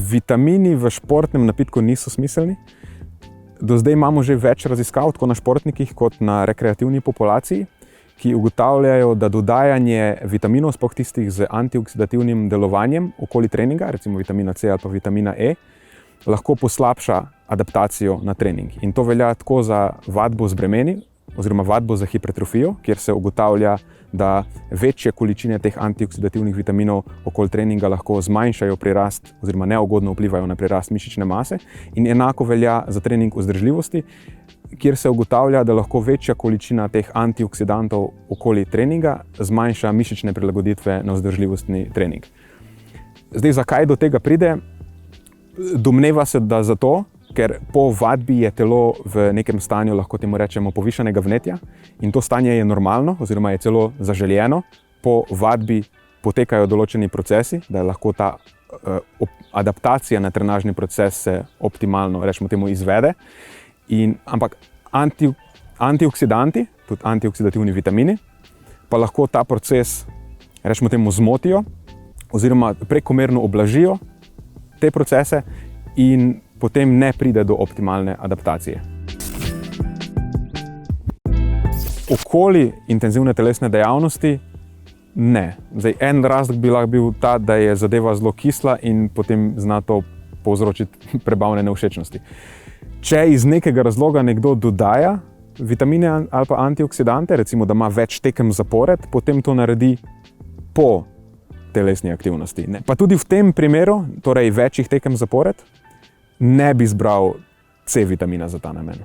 Vitamini v športnem napitku niso smiselni. Do zdaj imamo že več raziskav, tako na športnikih kot na rekreativni populaciji, ki ugotavljajo, da dodajanje vitaminov, sploh tistih z antioksidativnim delovanjem okoli treninga, recimo vitamina C ali pa vitamina E, lahko poslabša adaptacijo na trening. In to velja tako za vadbo z bremeni, oziroma vadbo za hipertrofijo, kjer se ugotavlja, da večje količine teh antioksidativnih vitaminov okoli treninga lahko zmanjšajo prirast oziroma neugodno vplivajo na prirast mišične mase. In enako velja za trening vzdržljivosti, kjer se ugotavlja, da lahko večja količina teh antioksidantov okoli treninga zmanjša mišične prilagoditve na vzdržljivostni trening. Zdaj, zakaj do tega pride? Domneva se, da zato, ker po vadbi je telo v nekem stanju, lahko temu rečemo, povišanega vnetja, in to stanje je normalno oziroma je celo zaželjeno. Po vadbi potekajo določeni procesi, da lahko ta adaptacija na trenažni proces se optimalno, rečemo temu, izvede. Ampak antioksidanti, tudi antioksidativni vitamini, pa lahko ta proces, rečemo temu, zmotijo oziroma prekomerno ublažijo te procese in potem ne pride do optimalne adaptacije. Okoli intenzivne telesne dejavnosti ne. Zdaj, en razlog bi lahko bil ta, da je zadeva zelo kisla in potem zna to povzročiti prebavne nevšečnosti. Če iz nekega razloga nekdo dodaja vitamine ali pa antioksidante, recimo da ima več tekem zapored, potem to naredi po telesni aktivnosti. Pa tudi v tem primeru, torej večjih tekem zapored, ne bi zbral C vitamina za ta namen.